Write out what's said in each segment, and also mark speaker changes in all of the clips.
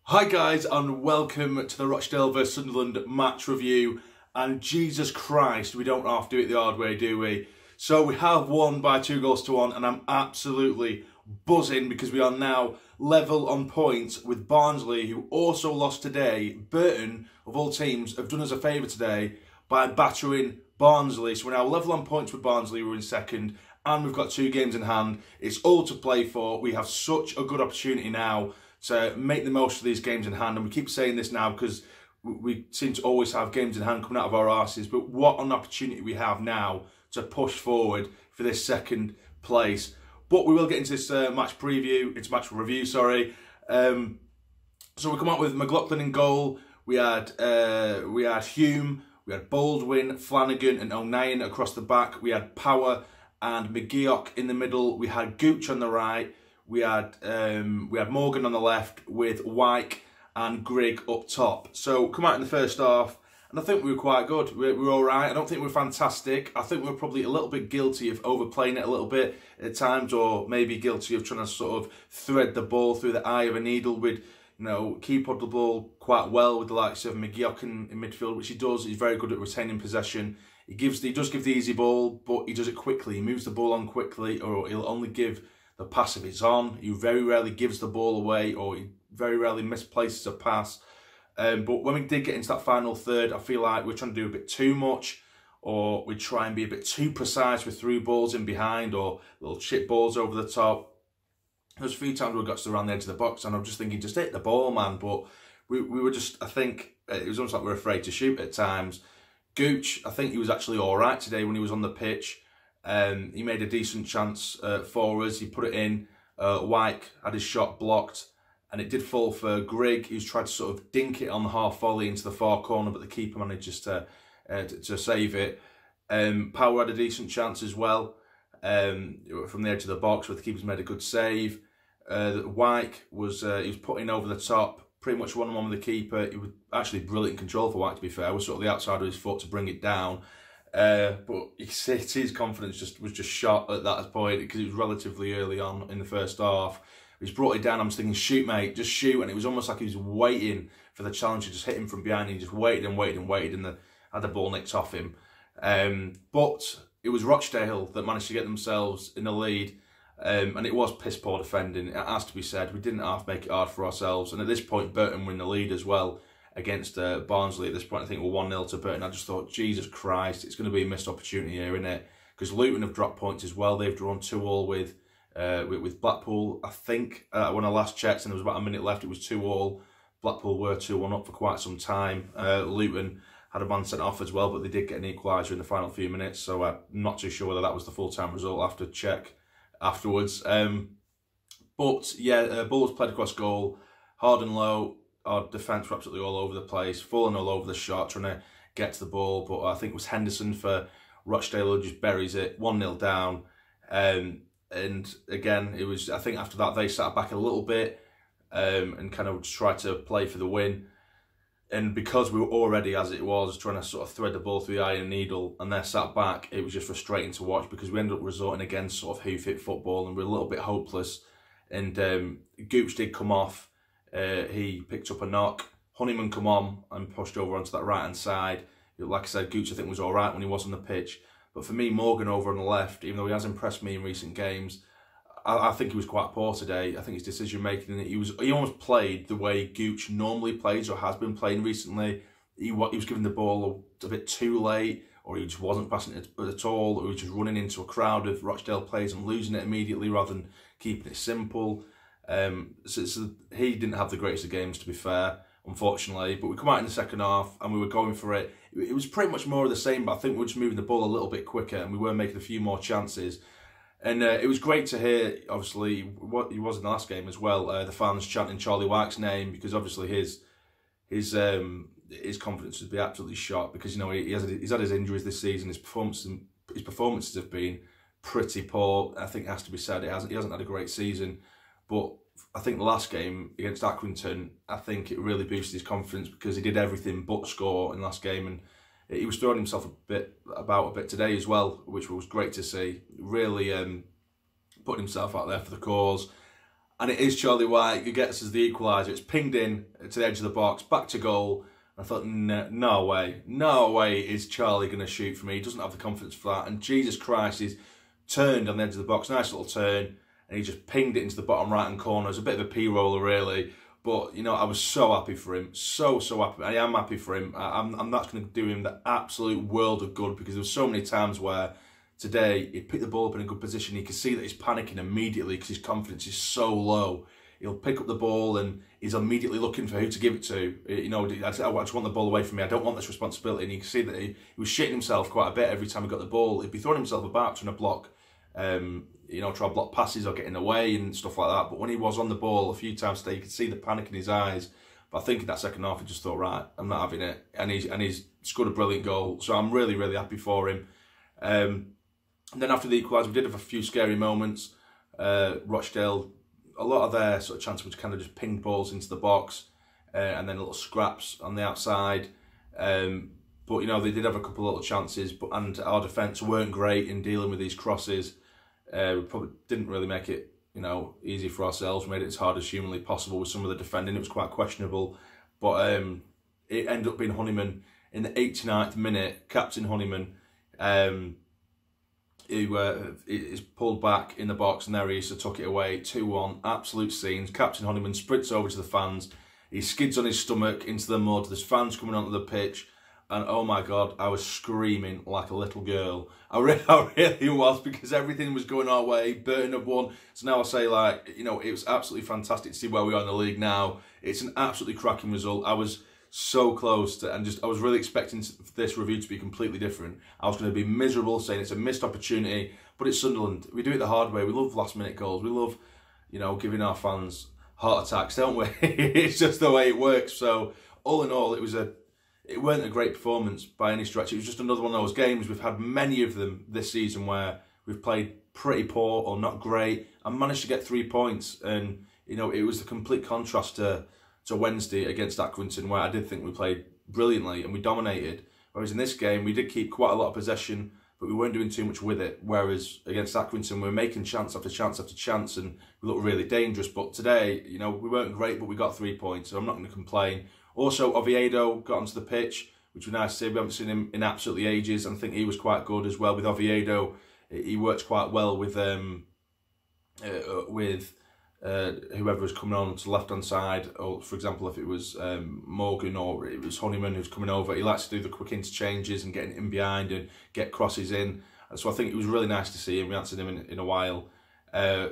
Speaker 1: Hi guys, and welcome to the Rochdale vs Sunderland match review. And Jesus Christ, we don't have to do it the hard way, do we? So we have won by 2-1, and I'm absolutely buzzing because we are now level on points with Barnsley, who also lost today. Burton, of all teams, have done us a favour today by battering Barnsley. So we're now level on points with Barnsley, we're in second, and we've got 2 games in hand. It's all to play for. We have such a good opportunity now to make the most of these games in hand, and we keep saying this now because we seem to always have games in hand coming out of our arses, but what an opportunity we have now to push forward for this second place. But we will get into this match review, sorry. So we come out with McLaughlin in goal. We had Hume, we had Baldwin, Flanagan and O'Nien across the back. We had Power and McGeoch in the middle. We had Gooch on the right. We had Morgan on the left with Pike and Grigg up top. So come out in the first half, and I think we were quite good. We were all right. I don't think we were fantastic. I think we were probably a little bit guilty of overplaying it a little bit at times, or maybe guilty of trying to sort of thread the ball through the eye of a needle with, keep on the ball quite well with the likes of McGeoch in midfield, which he does. He's very good at retaining possession. He does give the easy ball, but he does it quickly. He moves the ball on quickly, or he'll only give the pass if it's on. He very rarely gives the ball away, or he very rarely misplaces a pass. But when we did get into that final third, I feel like we're trying to do a bit too much, or we try and be a bit too precise with through balls in behind, or little chip balls over the top. There's a few times we got to around the edge of the box, and I'm just thinking, just hit the ball, man. But we were just, I think, it was almost like we were afraid to shoot at times. Gooch, I think he was actually all right today when he was on the pitch. He made a decent chance for us. He put it in. Wyke had his shot blocked, and it did fall for Grigg, who's tried to sort of dink it on the half volley into the far corner, but the keeper manages to save it. Power had a decent chance as well from the edge of the box, where the keeper's made a good save. Wyke was put in over the top, pretty much one-on-one with the keeper. It was actually brilliant control for Wyke, to be fair. Was sort of the outside of his foot to bring it down. But his confidence was just shot at that point because it was relatively early on in the first half. He's brought it down. I'm just thinking, shoot, mate, just shoot. And it was almost like he was waiting for the challenge to just hit him from behind. He just waited and waited and waited, and had the ball nicked off him. But it was Rochdale that managed to get themselves in the lead. And it was piss poor defending. It has to be said. We didn't have to make it hard for ourselves. And at this point, Burton were in the lead as well against Barnsley. At this point, I think we're 1-0 to Burton. I just thought, Jesus Christ, it's going to be a missed opportunity here, isn't it? Because Luton have dropped points as well. They've drawn 2-2 with Blackpool. I think when I last checked and there was about a minute left, it was 2-2. Blackpool were 2-1 up for quite some time. Luton had a man sent off as well, but they did get an equaliser in the final few minutes. So I'm not too sure whether that was the full-time result. I'll have to check afterwards. But yeah, Bulls played across goal, hard and low. Our defence were absolutely all over the place, falling all over the shot, trying to get to the ball. But I think it was Henderson for Rochdale who just buries it, 1-0 down. And again, it was, I think after that they sat back a little bit and kind of tried to play for the win. And because we were already, as it was, trying to sort of thread the ball through the eye and needle, and they're sat back, it was just frustrating to watch because we ended up resorting again to sort of hoof-it football, and we're a little bit hopeless. And Gooch did come off. He picked up a knock. Honeyman come on and pushed over onto that right-hand side. Like I said, Gooch I think was all right when he was on the pitch. But for me, Morgan over on the left, even though he has impressed me in recent games, I think he was quite poor today. I think his decision-making, he almost played the way Gooch normally plays or has been playing recently. He was giving the ball a bit too late, or he just wasn't passing it at all, or he was just running into a crowd of Rochdale players and losing it immediately rather than keeping it simple. So he didn't have the greatest of games, to be fair, unfortunately. But we come out in the second half and we were going for it. It was pretty much more of the same, but I think we were just moving the ball a little bit quicker and we were making a few more chances. And it was great to hear, obviously, what he was in the last game as well, the fans chanting Charlie Wyke's name, because obviously his confidence would be absolutely shot because, he's had his injuries this season. His performances have been pretty poor. I think it has to be said. He hasn't had a great season. But I think the last game against Accrington, I think it really boosted his confidence because he did everything but score in the last game, and he was throwing himself a bit today as well, which was great to see. Really putting himself out there for the cause. and it is Charlie White who gets us the equaliser. It's pinged in to the edge of the box, back to goal. I thought, no way is Charlie going to shoot for me. He doesn't have the confidence for that. And Jesus Christ, he's turned on the edge of the box, nice little turn, and he just pinged it into the bottom right-hand corner. It was a bit of a P-roller, really. But, you know, I was so happy for him. So happy. I am happy for him. I'm not going to do him the absolute world of good, because there were so many times where today he picked the ball up in a good position. You can see that he's panicking immediately because his confidence is so low. He'll pick up the ball and he's immediately looking for who to give it to. You know, I just want the ball away from me. I don't want this responsibility. And you can see that he was shitting himself quite a bit every time he got the ball. He'd be throwing himself about trying to block, you know, try to block passes or get in the way and stuff like that. But when he was on the ball a few times today, you could see the panic in his eyes. But I think in that second half, he just thought, right, I'm not having it. And he's scored a brilliant goal. So I'm really happy for him. And then after the equaliser, we did have a few scary moments. Rochdale, a lot of their sort of chances were kind of just pinged balls into the box, and then little scraps on the outside. But, you know, they did have a couple of little chances, and our defence weren't great in dealing with these crosses. We probably didn't really make it, you know, easy for ourselves. We made it as hard as humanly possible with some of the defending. It was quite questionable. But it ended up being Honeyman in the 89th minute, Captain Honeyman, who is pulled back in the box, and there he is to tuck it away. 2-1, absolute scenes. Captain Honeyman sprints over to the fans. He skids on his stomach into the mud. There's fans coming onto the pitch. And oh my God, I was screaming like a little girl. I really was, because everything was going our way. Burton had won. So now I say, like, you know, it was absolutely fantastic to see where we are in the league now. It's an absolutely cracking result. I was so close to, and I was really expecting this review to be completely different. I was going to be miserable saying it's a missed opportunity, but it's Sunderland. We do it the hard way. We love last minute goals. We love, you know, giving our fans heart attacks, don't we? It's just the way it works. So all in all, it weren't a great performance by any stretch. It was just another one of those games. We've had many of them this season where we've played pretty poor or not great and managed to get 3 points. And, you know, it was the complete contrast to Wednesday against Accrington, where I did think we played brilliantly and we dominated. Whereas in this game, we did keep quite a lot of possession, but we weren't doing too much with it. Whereas against Accrington, we were making chance after chance after chance, and we looked really dangerous. But today, you know, we weren't great, but we got 3 points, so I'm not going to complain. Also, Oviedo got onto the pitch, which was nice to see. We haven't seen him in absolutely ages, and I think he was quite good as well with Oviedo. He works quite well with whoever was coming on to the left-hand side, or for example, if it was Morgan or it was Honeyman who's coming over, he likes to do the quick interchanges and getting in behind and get crosses in. And so I think it was really nice to see him. We haven't seen him in a while.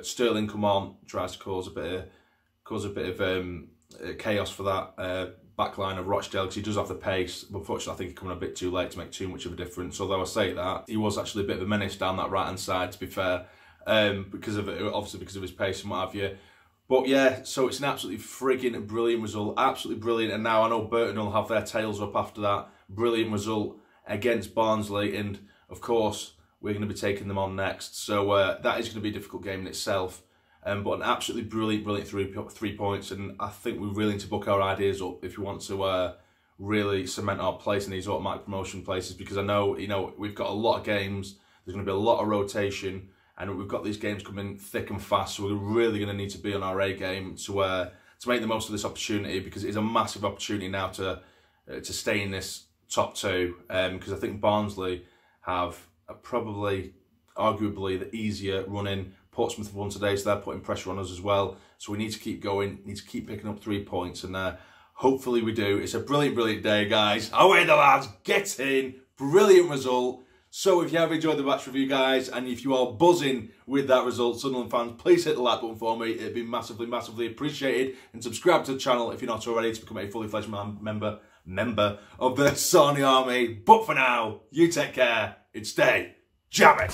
Speaker 1: Sterling come on, tries to cause a bit of chaos for that back line of Rochdale, because he does have the pace. But unfortunately, I think he's coming a bit too late to make too much of a difference. Although I say that, he was actually a bit of a menace down that right-hand side, to be fair. Obviously because of his pace and what have you. But yeah, so it's an absolutely frigging brilliant result, absolutely brilliant. And now I know Burton will have their tails up after that brilliant result against Barnsley, and of course we're going to be taking them on next. So that is going to be a difficult game in itself. But an absolutely brilliant 3 points, and I think we really need to book our ideas up if we want to really cement our place in these automatic promotion places. Because I know, you know, we've got a lot of games. There's going to be a lot of rotation. And we've got these games coming thick and fast, so we're really going to need to be on our A game to make the most of this opportunity, because it is a massive opportunity now to stay in this top two. Because I think Barnsley have probably, arguably, the easier run-in. Portsmouth have won today, so they're putting pressure on us as well. So we need to keep going, need to keep picking up 3 points, and hopefully we do. It's a brilliant day, guys. Away the lads, get in, brilliant result. So if you have enjoyed the match review, guys, and if you are buzzing with that result, Sunderland fans, please hit the like button for me. It'd be massively appreciated. And subscribe to the channel if you're not already, to become a fully fledged member of the Sarny Army. But for now, you take care and stay jamming.